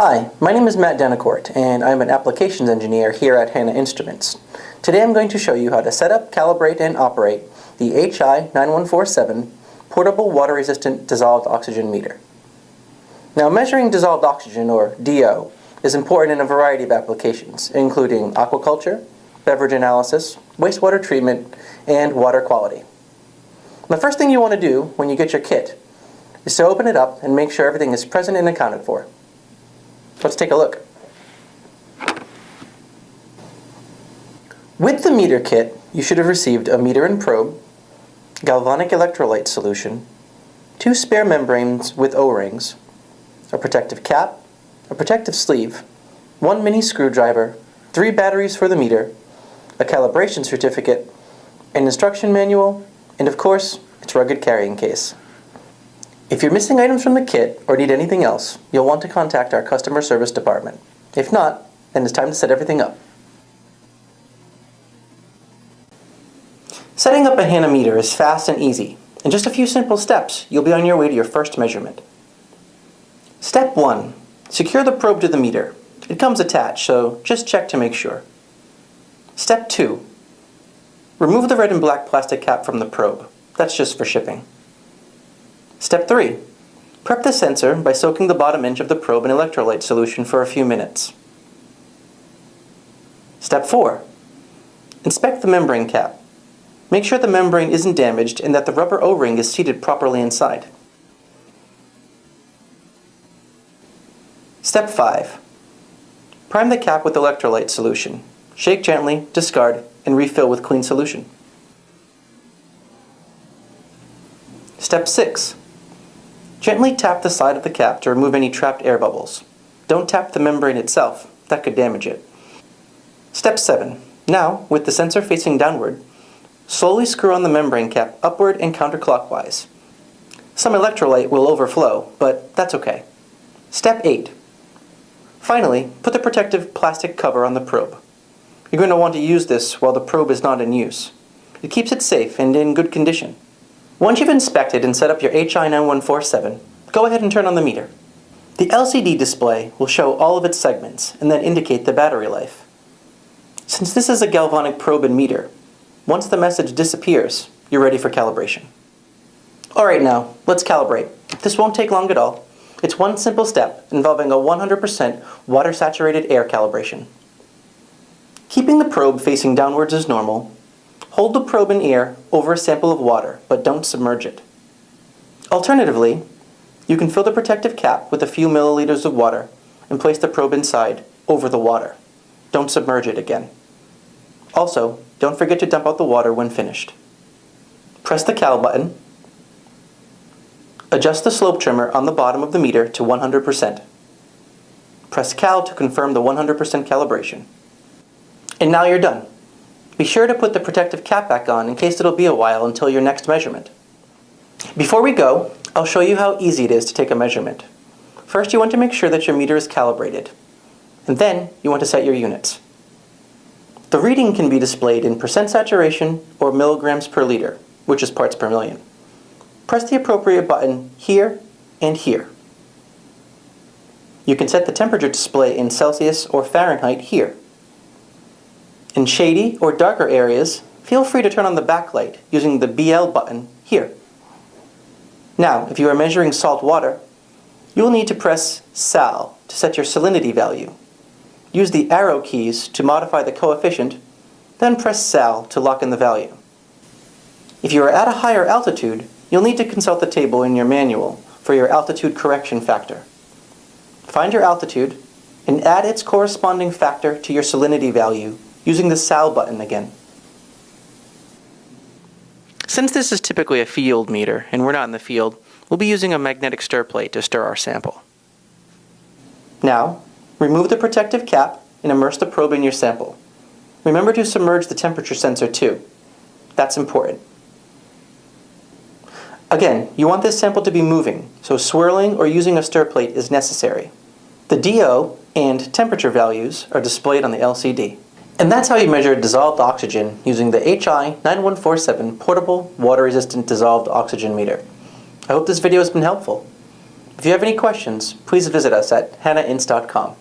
Hi, my name is Matt Denicourt, and I'm an applications engineer here at Hanna Instruments. Today I'm going to show you how to set up, calibrate, and operate the HI9147 portable water-resistant dissolved oxygen meter. Now, measuring dissolved oxygen, or DO, is important in a variety of applications, including aquaculture, beverage analysis, wastewater treatment, and water quality. The first thing you want to do when you get your kit is to open it up and make sure everything is present and accounted for. Let's take a look. With the meter kit, you should have received a meter and probe, galvanic electrolyte solution, 2 spare membranes with O-rings, a protective cap, a protective sleeve, 1 mini screwdriver, 3 batteries for the meter, a calibration certificate, an instruction manual, and of course, its rugged carrying case. If you're missing items from the kit or need anything else, you'll want to contact our customer service department. If not, then it's time to set everything up. Setting up a Hanna meter is fast and easy. In just a few simple steps, you'll be on your way to your first measurement. Step 1. Secure the probe to the meter. It comes attached, so just check to make sure. Step 2. Remove the red and black plastic cap from the probe. That's just for shipping. Step 3. Prep the sensor by soaking the bottom inch of the probe in electrolyte solution for a few minutes. Step 4. Inspect the membrane cap. Make sure the membrane isn't damaged and that the rubber O-ring is seated properly inside. Step 5. Prime the cap with electrolyte solution. Shake gently, discard, and refill with clean solution. Step 6. Gently tap the side of the cap to remove any trapped air bubbles. Don't tap the membrane itself, that could damage it. Step 7. Now, with the sensor facing downward, slowly screw on the membrane cap upward and counterclockwise. Some electrolyte will overflow, but that's okay. Step 8. Finally, put the protective plastic cover on the probe. You're going to want to use this while the probe is not in use. It keeps it safe and in good condition. Once you've inspected and set up your HI9147, go ahead and turn on the meter. The LCD display will show all of its segments and then indicate the battery life. Since this is a galvanic probe and meter, once the message disappears, you're ready for calibration. Alright now, let's calibrate. This won't take long at all. It's one simple step involving a 100% water-saturated air calibration. Keeping the probe facing downwards as normal, hold the probe in air over a sample of water, but don't submerge it. Alternatively, you can fill the protective cap with a few milliliters of water and place the probe inside over the water. Don't submerge it again. Also, don't forget to dump out the water when finished. Press the cal button. Adjust the slope trimmer on the bottom of the meter to 100%. Press cal to confirm the 100% calibration. And now you're done. Be sure to put the protective cap back on in case it'll be a while until your next measurement. Before we go, I'll show you how easy it is to take a measurement. First, you want to make sure that your meter is calibrated. And then, you want to set your units. The reading can be displayed in percent saturation or milligrams per liter, which is parts per million. Press the appropriate button here and here. You can set the temperature display in Celsius or Fahrenheit here. In shady or darker areas, feel free to turn on the backlight using the BL button here. Now, if you are measuring salt water, you will need to press Sal to set your salinity value. Use the arrow keys to modify the coefficient, then press Sal to lock in the value. If you are at a higher altitude, you'll need to consult the table in your manual for your altitude correction factor. Find your altitude and add its corresponding factor to your salinity value using the Sal button again. Since this is typically a field meter and we're not in the field, we'll be using a magnetic stir plate to stir our sample. Now, remove the protective cap and immerse the probe in your sample. Remember to submerge the temperature sensor too. That's important. Again, you want this sample to be moving, so swirling or using a stir plate is necessary. The DO and temperature values are displayed on the LCD. And that's how you measure dissolved oxygen using the HI9147 portable water-resistant dissolved oxygen meter. I hope this video has been helpful. If you have any questions, please visit us at hannainst.com.